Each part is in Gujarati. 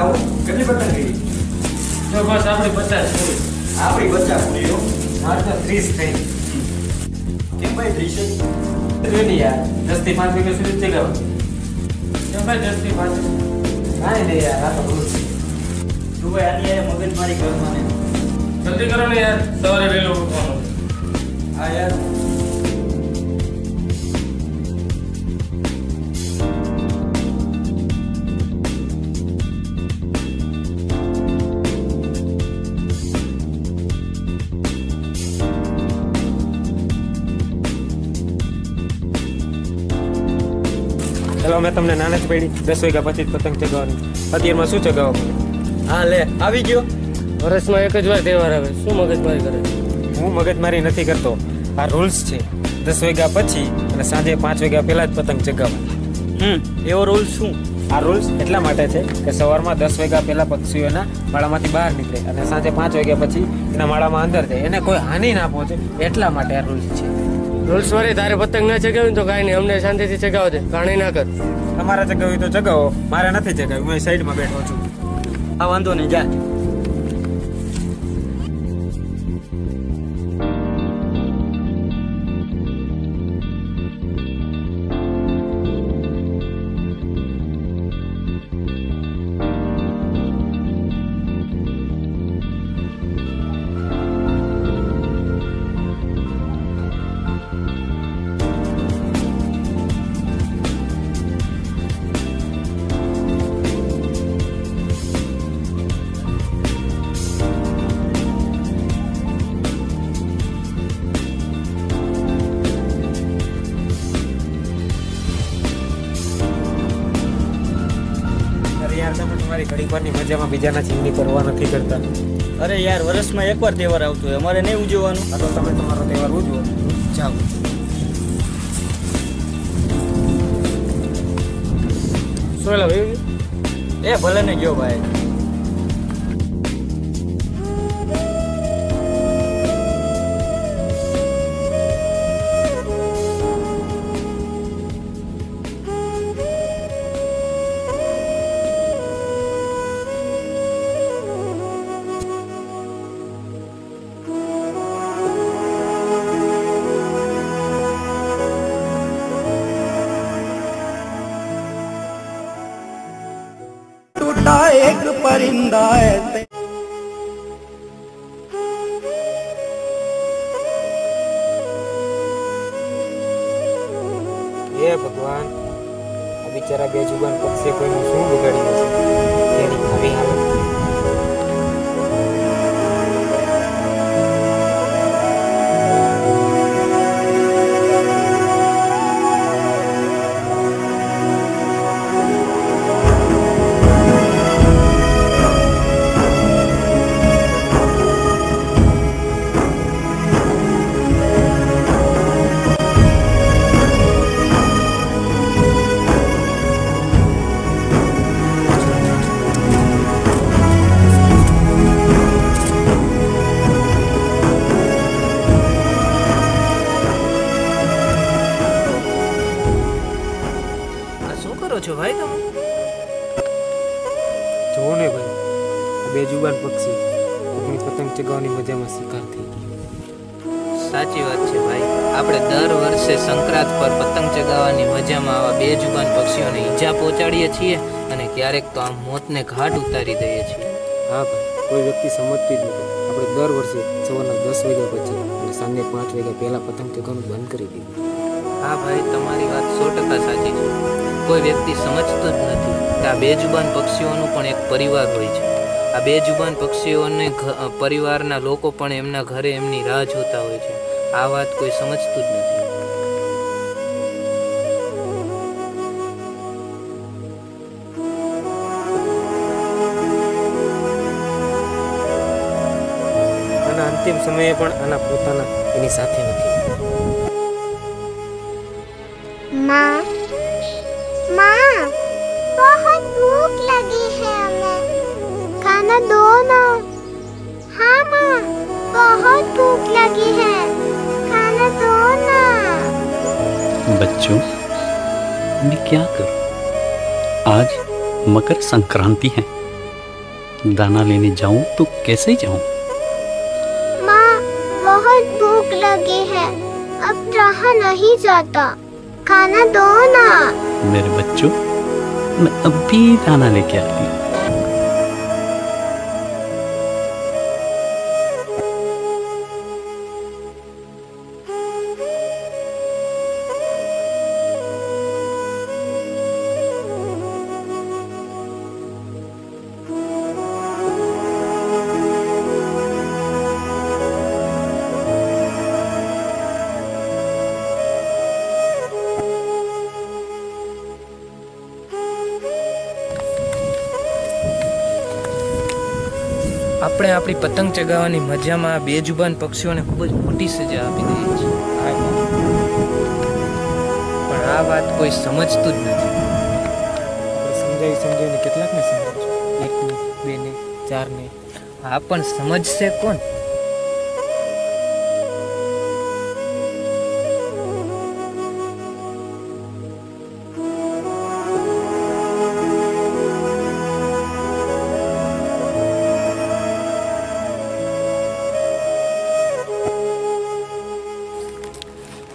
આવો કેટલી પતંગ ગઈ? જો બસ આપણી 50 પૂરી. આપણી 50 પૂરી હો. મારે તો 30 થઈ. કેમ ભાઈ 30? રેડી યાર 10 થી 5 વાગ્યા સુધી ચગાવો. કેમ ભાઈ 10 થી 5? કાંઈ નહીં યાર, આ તો ભૂલ. તું ભાઈ આની યાર મગજમારી કરવા ને. જલ્દી કરો ને યાર, સવારે વહેલું ઉઠવાનું. હા યાર. ચલો મેં તમને નાના જ પડી 10 વાગ્યા પછી જ પતંગ ચગાવવાની. અત્યારમાં શું ચગાવવા? હા લે આવી ગયો. વર્ષમાં એક જ વાર તહેવાર આવે, શું મગજમારી કરે? હું મગજમારી નથી કરતો, આ રૂલ્સ છે. 10 વાગ્યા પછી અને સાંજે 5 વાગ્યા પહેલા જ પતંગ ચગાવવા. એવો રૂલ શું? આ રૂલ્સ એટલા માટે છે કે સવારમાં 10 વાગ્યા પહેલા પક્ષીઓના માળામાંથી બહાર નીકળે અને સાંજે 5 વાગ્યા પછી એના માળામાં અંદર જાય, એને કોઈ હાનિ ના પહોંચે, એટલા માટે આ રૂલ્સ છે. રૂલ્સ વાળી તારે પતંગ ના ચગાવી તો કાંઈ નહીં, અમને શાંતિથી ચગાવો દે, કાણી ના કર. તમારે ચગાવી તો ચગાવો, મારે નથી ચગાવી, હું સાઈડમાં બેઠો છું. હા વાંધો નહીં જા. તમારી ઘડીકવારની મજામાં બીજાના ચીમની પરવા નથી કરતા. અરે યાર વર્ષમાં એકવાર તહેવાર આવતો હોય, અમારે નહીં ઉજવવાનું. આ તો તમે તમારો તહેવાર ઉજવો. જાઓ. શું એલા ભાઈ? એ ભલે ને ગયો ભાઈ. एक परिंदा ऐसे હે ભગવાન, આ બિચારા બેજુબાન પક્ષી કોઈનું શું બગાડી છે તેની આવી હાલત. છો ભાઈ તમે? જોવો ને ભાઈ, આ બેજુબાન પક્ષી આપણી પતંગ ચગાવવાની મજામાં શિકાર થઈ ગયો. સાચી વાત છે ભાઈ, આપણે દર વર્ષે સંક્રાંત પર પતંગ ચગાવવાની મજામાં આવા બેજુબાન પક્ષીઓને ઈજા પહોંચાડીએ છીએ અને ક્યારેક તો આમ મોતને ઘાટ ઉતારી દઈએ છીએ. હા ભાઈ, કોઈ વ્યક્તિ સમજતી જ નથી. આપણે દર વર્ષે સવારના 10 વાગ્યા પછી અને સાંજે 5 વાગ્યા પહેલા પતંગ ચગાવવાનું બંધ કરી દીધું. હા ભાઈ, તમારી વાત 100% સાચી છે. કોઈ વ્યક્તિ સમજતો જ નથી કે આ બેજુબાન પક્ષીઓનું પણ એક પરિવાર હોય છે. આ બેજુબાન પક્ષીઓને પરિવારના લોકો પણ એમના ઘરે એમની રાહ જોતા હોય છે. આ વાત કોઈ સમજતું જ નથી. અને અંતિમ સમયે પણ આના પોતાના એની સાથે નથી. माँ, माँ, बहुत भूख लगी है हमें, खाना दो ना। हाँ माँ, बहुत भूख लगी है, खाना दो ना। बच्चों, मैं क्या करूं? आज मकर संक्रांति है, दाना लेने जाऊं तो कैसे जाऊं? माँ बहुत भूख लगी है, अब रहा नहीं जाता, खाना दो ना। मेरे बच्चों, मैं अभी दाना लेके आती हूँ। આપણે આપણી પતંગ ચગાવવાની મજામાં આ બેજુબાન પક્ષીઓને ખૂબ જ મોટી સજા આપી દઈએ છીએ, પણ આ વાત કોઈ સમજતું જ નથી. સમજાવીને કેટલાકને સમજાવશું? 1 ને 2 ને 4 ને. આ પણ સમજશે કોણ?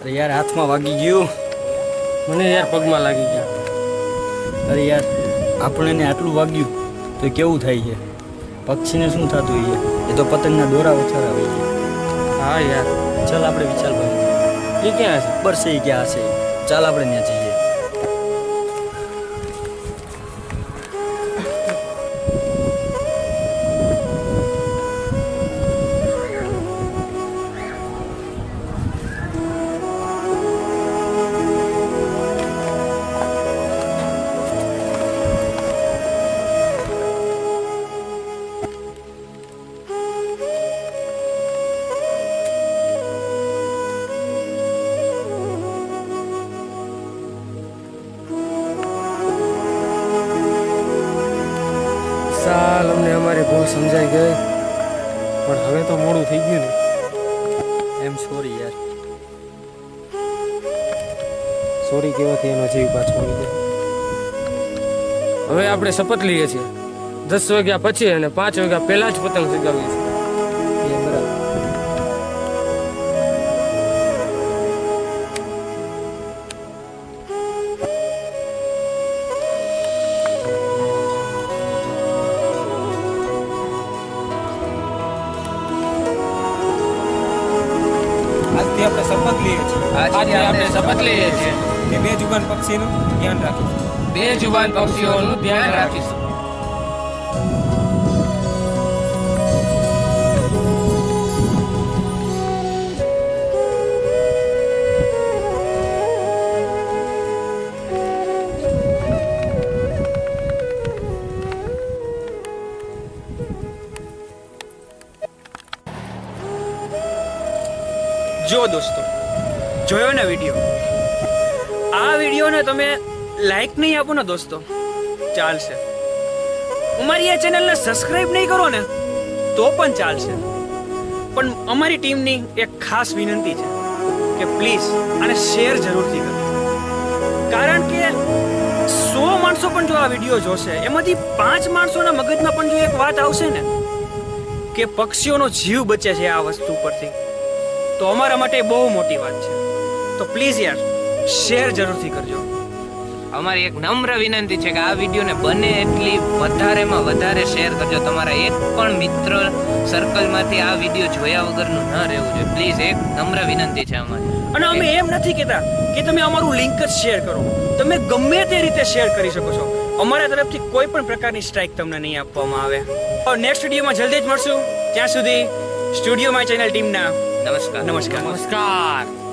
અરે યાર હાથમાં વાગી ગયું. મને યાર પગમાં લાગી ગયા. અરે યાર આપણને આટલું વાગ્યું તો કેવું થાય છે? પક્ષીને શું થતું હોય છે? એ તો પતંગના દોરા ઓછારા હોય છે. હા યાર, ચાલ આપણે વિચાર કરીએ. એ ક્યાં છે? બસ એ ક્યાં હશે? ચાલ આપણે ત્યાં જઈએ. સાલ અમને અમારી ભૂલ સમજાઈ ગઈ. પણ હવે તો મોડું થઈ ગયું ને. એમ સોરી યાર. સોરી કહેવાથી એનો જીવ પાછો આવી જાય. હવે આપણે શપથ લઈએ છીએ 10 વાગ્યા પછી અને 5 વાગ્યા પહેલા જ પતંગ ચગાવીએ છીએ. એ બરાબર. આજથી આપણે શપથ લઈએ છીએ. આજે આપણે શપથ લઈએ છીએ કે બેજુબાન પક્ષીનું ધ્યાન રાખીશું. બેજુબાન પક્ષીઓનું ધ્યાન રાખીશું. જો દોસ્તો, જોયો ને વિડીયો? આ વિડીયોને તમે લાઈક નહીં આપો ને દોસ્તો, ચાલશે. અમારી આ ચેનલને સબસ્ક્રાઇબ નહીં કરો ને તો પણ ચાલશે. પણ અમારી ટીમની એક ખાસ વિનંતી છે કે પ્લીઝ આને શેર જરૂરથી કરો. કારણ કે 100 માણસો પણ જો આ વિડીયો જોશે, એમાંથી 5 માણસોના મગજમાં પણ જો એક વાત આવશે ને કે પક્ષીઓનો જીવ બચે છે આ વસ્તુ પરથી, તો અમારા માટે બહુ મોટી વાત છે. તો પ્લીઝ યાર શેર જરૂરથી કરજો. અમારી એક નમ્ર વિનંતી છે કે આ વિડીયોને બને એટલી વધારેમાં વધારે શેર કરજો. તમારા એક પણ મિત્ર સર્કલમાંથી આ વિડીયો જોયા વગરનું ન રહેવું જોઈએ. પ્લીઝ, એક નમ્ર વિનંતી છે અમારી. અને અમે એમ નથી કહેતા કે તમે અમારું લિંક જ શેર કરો. તમે ગમે તે રીતે શેર કરી શકો છો. અમારા તરફથી કોઈ પણ પ્રકારની સ્ટ્રાઇક તમને નહીં આપવામાં આવે. નેક્સ્ટ વિડીયોમાં જલ્દી જ મળશું. ત્યાં સુધી સ્ટુડિયો માય ચેનલ ટીમના નમસ્કાર. નમસ્કાર. નમસ્કાર.